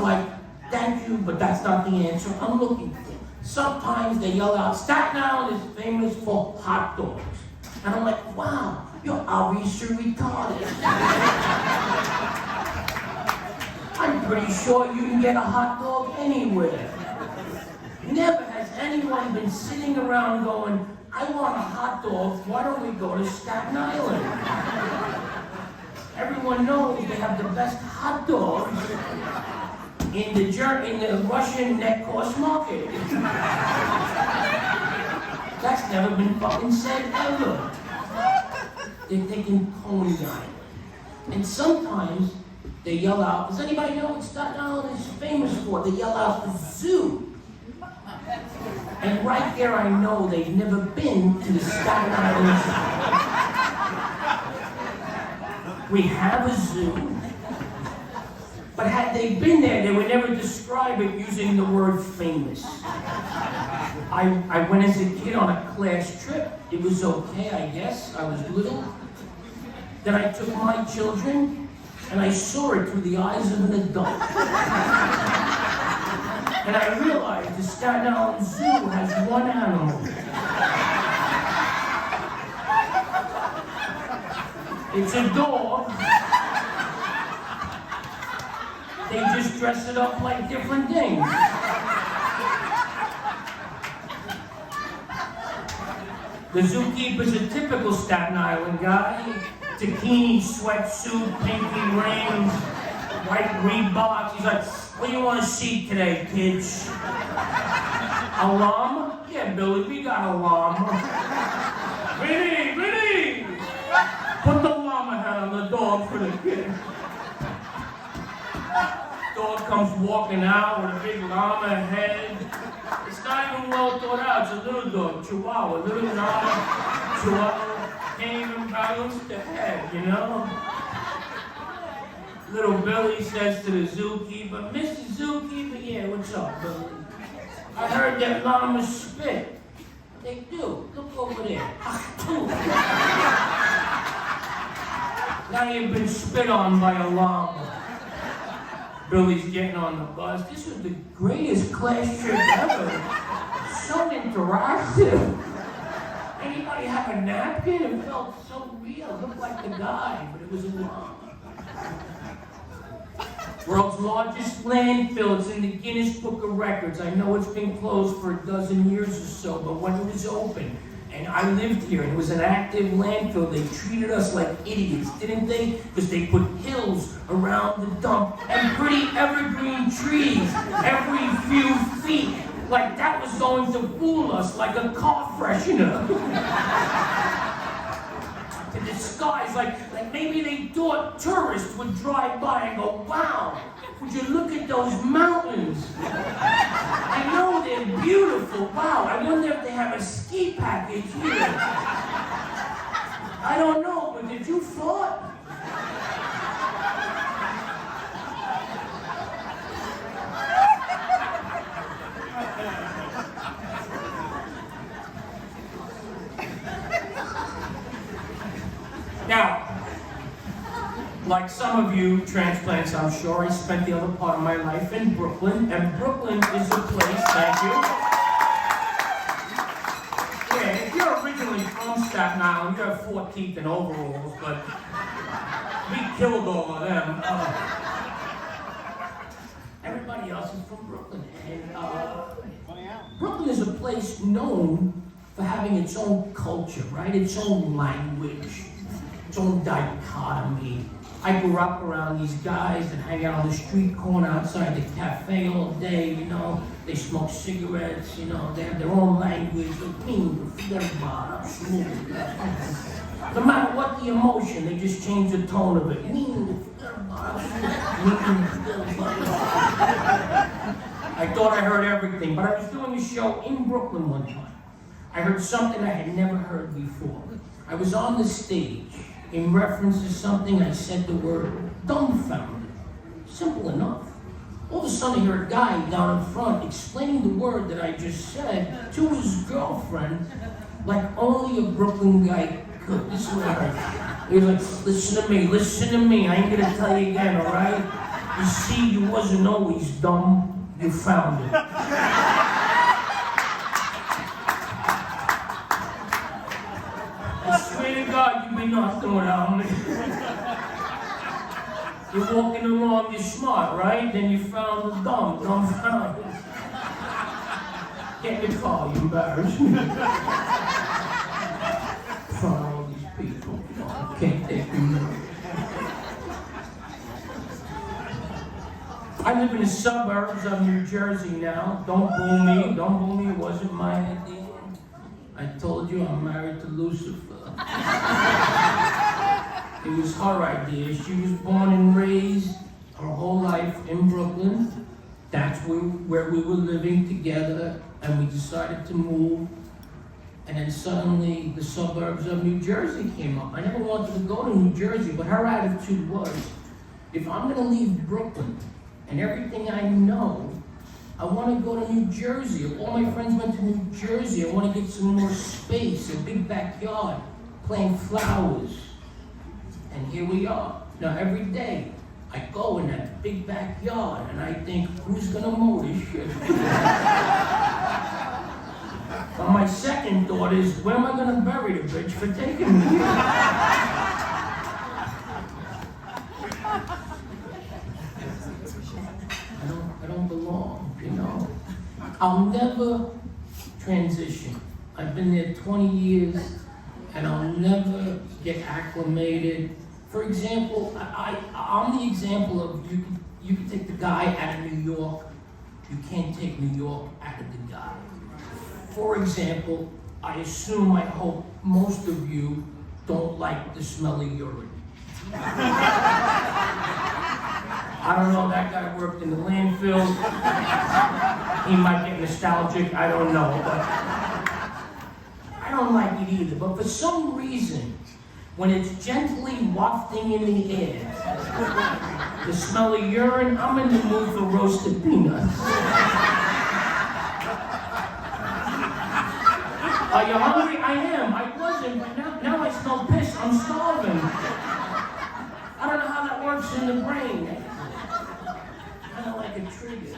like, thank you, but that's not the answer I'm looking for. Sometimes they yell out, Staten Island is famous for hot dogs. And I'm like, wow, you're obviously retarded. I'm pretty sure you can get a hot dog anywhere. Never has anyone been sitting around going, I want a hot dog, why don't we go to Staten Island? Everyone knows they have the best hot dogs in the Russian net course market. That's never been fucking said ever. They're taking Coney Island. And sometimes they yell out, does anybody know what Staten Island is famous for? They yell out the zoo. And right there I know they've never been to the Staten Island Zoo. We have a zoo. But had they been there, they would never describe it using the word famous. I went as a kid on a class trip. It was okay, I guess. I was little. Then I took my children, and I saw it through the eyes of an adult. And I realized the Staten Island Zoo has one animal. It's a dog. They just dress it up like different things. The zookeeper's a typical Staten Island guy. Bikini, sweatsuit, pinky rings, white Reeboks. He's like, what do you want to see today, kids? A llama? Yeah, Billy, we got a llama. Vinny! Put the llama head on the dog for the kid. Dog comes walking out with a big llama head. It's not even well thought out. It's a little dog, Chihuahua, little llama, Chihuahua. Can't even balance the head, you know? Little Billy says to the zookeeper, Mr. Zookeeper, yeah, what's up, Billy? I heard that llamas spit. They do. Look over there. Now you've been spit on by a llama. Billy's getting on the bus. This was the greatest class trip ever. So interactive. Anybody have a napkin? It felt so real. It looked like the guy, but it was a llama. World's largest landfill. It's in the Guinness Book of Records. I know it's been closed for a dozen years or so, but when it was open, and I lived here, and it was an active landfill, they treated us like idiots, didn't they? Because they put hills around the dump and pretty evergreen trees every few feet. Like that was going to fool us like a car freshener. To disguise, like maybe they thought tourists would drive by and go, wow, would you look at those mountains? I know they're beautiful. Wow, I wonder if they have a ski package here. I don't know, but did you thought? Now, like some of you transplants, I'm sure, I spent the other part of my life in Brooklyn, and Brooklyn is a place, thank you. Yeah, if you're originally from Staten Island, you have 4 teeth and overalls, but we killed all of them. Everybody else is from Brooklyn, and Brooklyn is a place known for having its own culture, right? Its own language. Its own dichotomy. I grew up around these guys that hang out on the street corner outside the cafe all day, you know. They smoke cigarettes, you know. They have their own language. No matter what the emotion, they just change the tone of it. I thought I heard everything, but I was doing a show in Brooklyn one time. I heard something I had never heard before. I was on the stage. In reference to something, I said the word dumbfounded. Simple enough. All of a sudden, I hear a guy down in front explaining the word that I just said to his girlfriend like only a Brooklyn guy could. This is what I heard. He was like, listen to me, I ain't gonna tell you again, all right? You see, you wasn't always dumb, you found it. I swear to God, you'd be nothing without me. You're walking along, you're smart, right? Then you found the dumb found it. Get in the car, you embarrass me. From all these people, I can't take you. I live in the suburbs of New Jersey now. Don't boo me, don't boo me, it wasn't my idea. I told you I'm married to Lucifer. It was her idea. She was born and raised her whole life in Brooklyn. That's where we were living together, and we decided to move. And then suddenly the suburbs of New Jersey came up. I never wanted to go to New Jersey, but her attitude was, if I'm gonna leave Brooklyn and everything I know, I want to go to New Jersey. If all my friends went to New Jersey, I want to get some more space, a big backyard, plant flowers. And here we are. Now every day, I go in that big backyard and I think, who's gonna mow this shit? But my second thought is, where am I gonna bury the bitch for taking me? I don't belong, you know. I'll never transition. I've been there 20 years and I'll never get acclimated. For example, I'm the example of you can take the guy out of New York, you can't take New York out of the guy. For example, I assume, I hope most of you don't like the smell of urine. I don't know, that guy worked in the landfill. He might get nostalgic, I don't know, but I don't like it either. But for some reason, when it's gently wafting in the air, the smell of urine, I'm in the mood for roasted peanuts. Are you hungry? I am. I wasn't, but now I smell piss. I'm starving. I don't know how that works in the brain. Kind of like a trigger.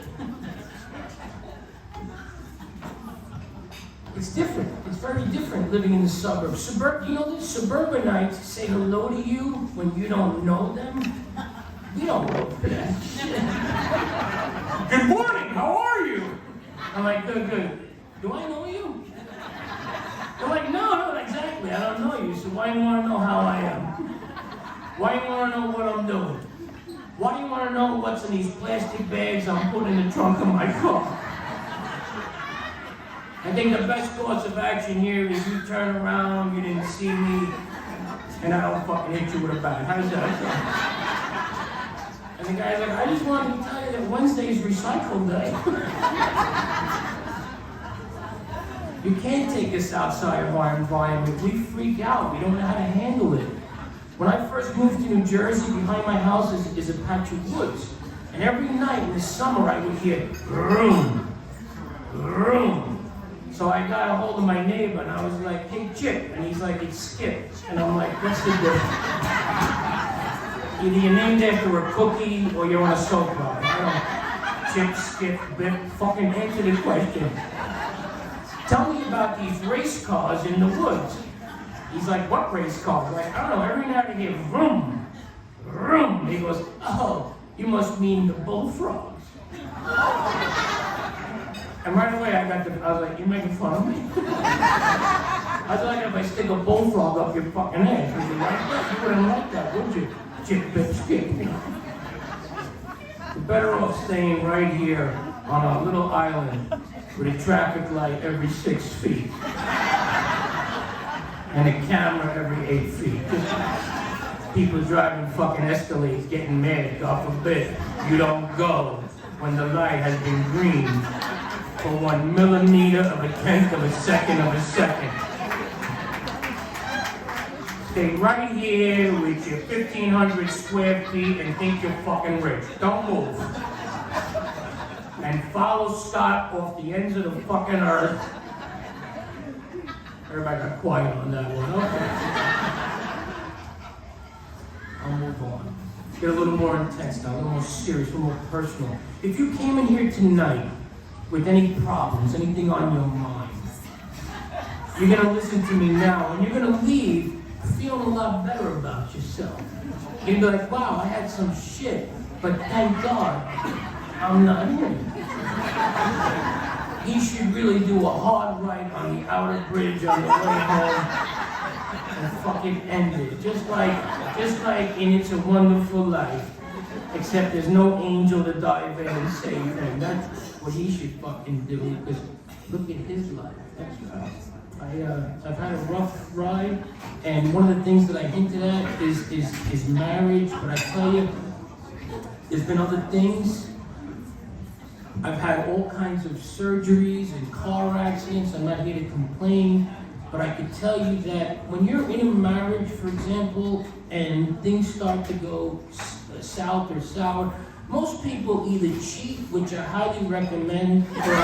It's different. It's very different living in the suburbs. You know, the suburbanites say hello to you when you don't know them. We don't know that. Good morning. How are you? I'm like, good. Do I know you? They're like, no, exactly. I don't know you. So why do you want to know how I am? Why do you want to know what I'm doing? Why do you want to know what's in these plastic bags I'm putting in the trunk of my car? I think the best course of action here is you turn around, you didn't see me, and I don't fucking hit you with a bat. How does that sound? And the guy's like, I just wanted to tell you that Wednesday's recycle day. You can't take us outside of our environment. We freak out. We don't know how to handle it. When I first moved to New Jersey, behind my house is a patch of woods. And every night in the summer, I would hear, vroom, vroom. So I got a hold of my neighbor and I was like, hey, Chip. And he's like, it's Skip. And I'm like, what's the difference? Either you're named after a cookie or you're on a soap opera. I don't, Chip, Skip, Bip, fucking answer the question. Tell me about these race cars in the woods. He's like, what race cars? Like, I don't know, every night I hear vroom, vroom. He goes, oh, you must mean the bullfrogs. And right away I was like, you making fun of me? I was like, if I stick a bullfrog up your fucking ass, would you like that? You wouldn't like that, would you? Chip, bip, skip. You're better off staying right here on a little island with a traffic light every 6 feet. And a camera every 8 feet. Just people driving fucking Escalades getting mad, God forbid. You don't go when the light has been green for 1 millimeter of a tenth of a second of a second. Stay right here with your 1,500 square feet and think you're fucking rich. Don't move. And follow Scott off the ends of the fucking earth. Everybody got quiet on that one. Okay. I'll move on. get a little more intense now, a little more serious, a little more personal. If you came in here tonight with any problems, anything on your mind, you're gonna listen to me now, and you're gonna leave feeling a lot better about yourself. You're gonna be like, wow, I had some shit, but thank God I'm not here. He should really do a hard right on the outer bridge on the way home and fucking end it. Just like in It's a Wonderful Life. Except there's no angel to dive in and save him. That's what he should fucking do, because look at his life. That's right. I've had a rough ride, and one of the things that I hinted at is marriage, but I tell you, there's been other things. I've had all kinds of surgeries and car accidents. I'm not here to complain, but I can tell you that when you're in a marriage, for example, and things start to go south or sour, most people either cheat, which I highly recommend, or...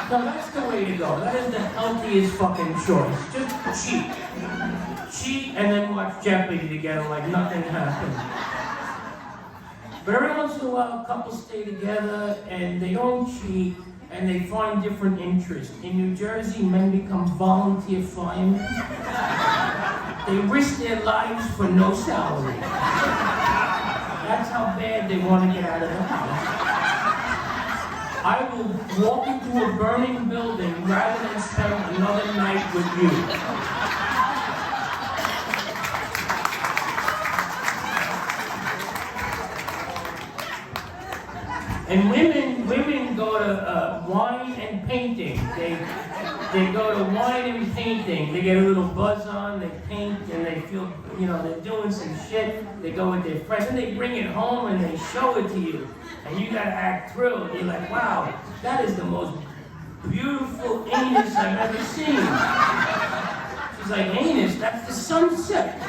No, that's the way to go. That is the healthiest fucking choice. Just cheat. Cheat and then watch Jeopardy together like nothing happened. But every once in a while, couples stay together and they don't cheat and they find different interests. In New Jersey, men become volunteer firemen. They risk their lives for no salary. That's how bad they want to get out of the house. I will walk into a burning building rather than spend another night with you. And women go to wine and painting. They go to wine and painting. They get a little buzz on, they paint, and they feel, they're doing some shit. They go with their friends, and they bring it home and they show it to you. And you gotta act thrilled. You're like, wow, that is the most beautiful anus I've ever seen. She's like, anus? That's the sunset.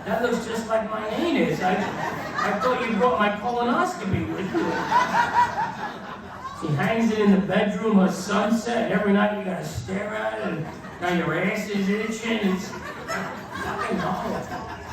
That looks just like my anus. I thought you brought my colonoscopy with you. She hangs it in the bedroom at sunset, and every night you gotta stare at it, and now your ass is itching. It's fucking awful.